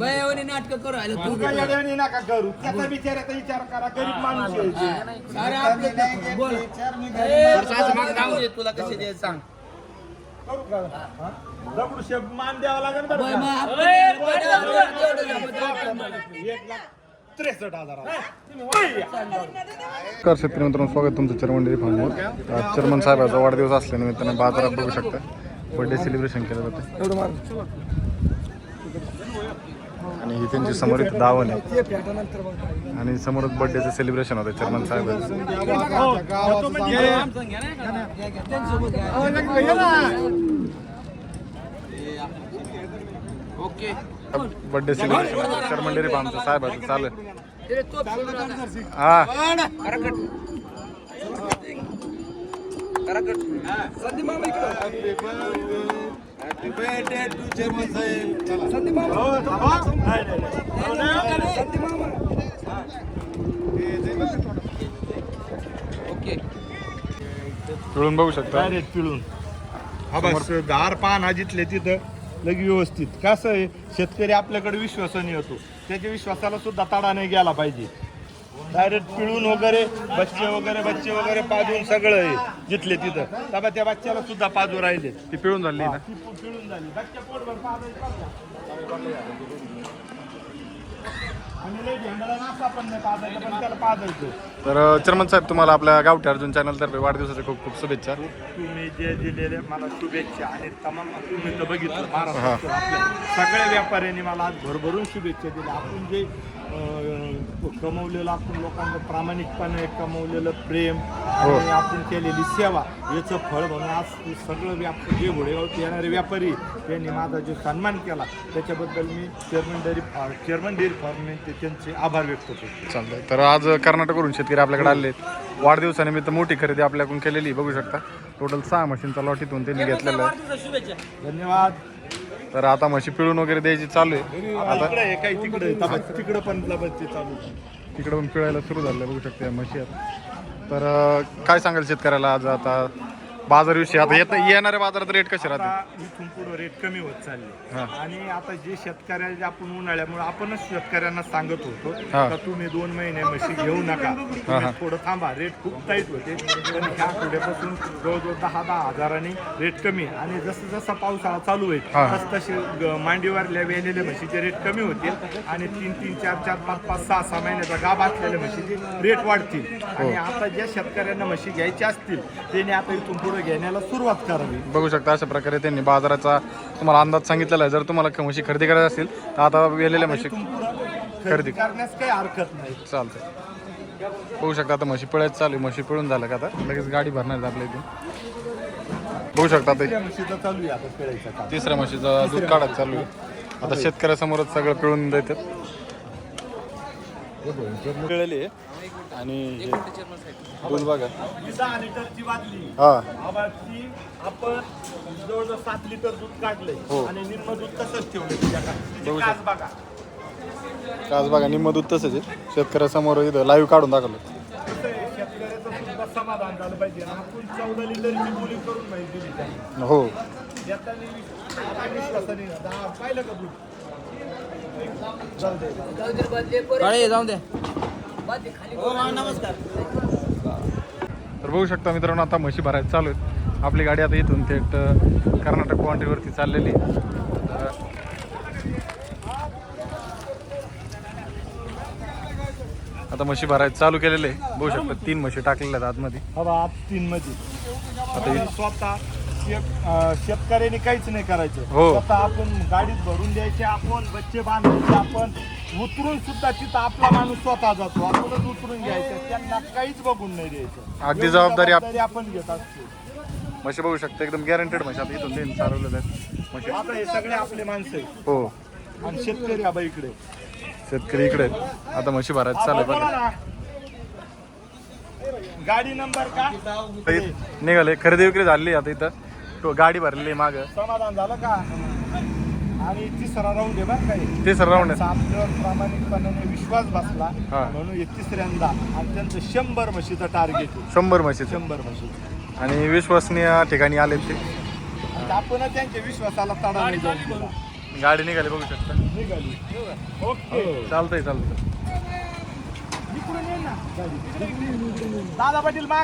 बयावणी नाटक करू राहिलं तू नका करू त्याचा विचाराचा विचार करा गरीब माणूस अरे आपले बोल तुला कसे दे सांग दगडूशेठ मान द्यावा लागेल बरं का? 1,63,000 शेतकरी मित्रांनो, स्वागत तुमचं चर्मन डेअरी फार्मवर. आज चर्मन साहेबाचा वाढदिवस असल्यानिमित्तानं बाजारात बघू शकता बर्थडे सेलिब्रेशन केलं जातं आणि ही त्यांची समोर इथं दावण आहे आणि समोरच बर्थडेचं सेलिब्रेशन होतं चर्मन साहेबाचं. ओके बर्थडे सेलिब्रेशन चर्मन डेअरी फार्मचं साहेबाचं चालू आहे. हा ओके पिळून बघू शकता. पिळून हा बस दार पान हा जिथले तिथं लगे व्यवस्थित. कसं आहे शेतकरी आपल्याकडे विश्वासाने येतो त्याच्या विश्वासाला सुद्धा तडा नाही गेला पाहिजे. डायरेक्ट पिळून वगैरे बच्चे वगैरे पाजून सगळं आहे जिथले तिथं. तेव्हा त्या बच्च्याला सुद्धा पाजू राहिले. ती पिळून झाली ना. पिळून झाली बच्चा पोटभर पाजायचा आणि लय झेंडाला नासा पण नाही पाजायचं पण त्याला पाजायचं. तर चर्मन साहेब तुम्हाला आपल्या गावठी अर्जुन चॅनलतर्फे वाढदिवसाच्या खूप खूप शुभेच्छा. तुम्ही जे दिलेले मला शुभेच्छा आणि तमाम तुम्ही तर बघितलं महाराष्ट्रात आपल्या सगळ्या व्यापाऱ्यांनी मला आज भरभरून शुभेच्छा दिल्या. आपण जे कमवलेलं आपण लोकांचं प्रामाणिकपणे कमवलेलं प्रेम आणि आपण केलेली सेवा याचं फळ म्हणून आज सगळं जे घोडेगावचे येणारे व्यापारी त्यांनी माझा जो सन्मान केला त्याच्याबद्दल मी चेअरमन डेअरी फार्म त्यांचे आभार व्यक्त करतो. चालतंय. तर आज कर्नाटकवरून शेतकरी आपल्याकडे आले. वाढदिवसानिमित्त मोठी खरेदी आपल्याकडून केलेली बघू शकता. टोटल 6 मशीनचा लॉट इथून त्यांनी घेतलेला आहे. धन्यवाद. तर आता म्हशी पिळून वगैरे द्यायची चालू आहे. आता काही तिकडे पण चालू तिकडे पण पिळायला सुरू झालं बघू शकता या म्हशी आता. तर काय सांगाल शेतकऱ्याला आज आता बाजारविषयी? आता येणाऱ्या बाजारात रेट कसे राहते? इथून पुढे रेट कमी होत चालले आणि आता जे शेतकऱ्याला आपण उन्हाळ्यामुळे आपणच शेतकऱ्यांना सांगत होतो का तुम्ही 2 महिने म्हशी घेऊ नका, थोडं थांबा. रेट खूप टाईट होते पण ह्या पुढेपासून जवळजवळ 10-10 हजारांनी रेट कमी आणि जसं जसा पावसाळा चालू होईल तसे मांडीवरल्या वेलेल्या म्हशीचे रेट कमी होतील आणि 3-3, 4-4, 5-5, 6-6 महिन्याचा गाभ असलेल्या म्हशीचे रेट वाढतील. आणि आता ज्या शेतकऱ्यांना म्हशी घ्यायच्या असतील त्यांनी आता इथून पुढे घेण्याला सुरुवात करावी. बघू शकता अशा प्रकारे त्यांनी बाजाराचा तुम्हाला अंदाज सांगितलेला आहे. जर तुम्हाला म्हशी खरेदी करायची असेल तर आता वेलेल्या म्हशी खरेदी करण्यास काही हरकत नाही. चालतंय. बघू शकता आता म्हशी पिळायचं चालू आहे. म्हशी पिळून झालं का आता लगेच गाडी भरणार आपल्या इथून. बघू शकता ते चालू आहे आता पिळायचं. तिसऱ्या म्हशीचं दूध काढायचं चालू आहे. आता शेतकऱ्यासमोरच सगळं पिळून देतात. पिळलेली आहे आणि दूध बघा 10 लिटरची बाटली हा ती आपण जवळजवळ 7 लिटर दूध काढलंय आणि निम्म दूध तसंच ठेवलंय तुझ्याकडे. बघा काच बघा निम्म दूध तसंच आहे. शेतकऱ्यासमोर इथं लाईव्ह काढून दाखवलं. शेतकऱ्याचं सुद्धा समाधान झालं पाहिजे. आपण 14 लिटरची बोली करून माहिती दिली त्यांना. हो विश्वासाने पाहिलं का दूध जाऊ दे. नमस्कार. तर बघू शकता मित्रांनो आता म्हशी भरायचं चालू आहेत. आपली गाडी आता इथून थेट कर्नाटक बाउंड्रीवरती चाललेली. आता म्हशी भरायचं चालू केलेले आहे. बघू शकता 3 म्हशी टाकलेल्या आहेत आतमध्ये. हवा 3 मध्ये. आता स्वतः शेतकऱ्यांनी काहीच नाही करायचं. स्वतः आपण गाडीत भरून द्यायचे, आपण बच्चे बांधायचे, आपण उतरून सुद्धा तिथं आपला माणूस स्वतः जातो. आपणच उतरून घ्यायचं, त्यांना काहीच बघून नाही द्यायचं. अगदी जबाबदारी आपण घेत असतो. म्हशी बघू शकता एकदम गॅरंटेड म्हशी आता इथून त्यांनी चालवलेल्या आहेत म्हशी. आता हे सगळे आपले माणसं आहेत. हो आणि शेतकरी आबा इकडे, शेतकरी इकडे आहेत. आता म्हशी भरायचं चालू आहे बघा. गाडी नंबर का निघाले खरेदी विक्री झाली. आता इथं गाडी भरलेली माग. समाधान झालं का? आणि तिसरा राऊंड आहे बरं काय. तिसरा राऊंड आहे. आपल्यावर प्रामाणिकपणाने विश्वास बसला म्हणून हे तिसऱ्यांदा आणि त्यांचं 100 म्हशीचं टार्गेट आहे. 100 म्हशी 100 म्हशी आणि विश्वसनीय ठिकाणी आले ते. आपण त्यांच्या विश्वासाला तडा नाही जाऊ दिला. गाडी निघाली बघू शकता. निघाली. ओके. चालतंय. इकडून ये ना. दादा पाटील माग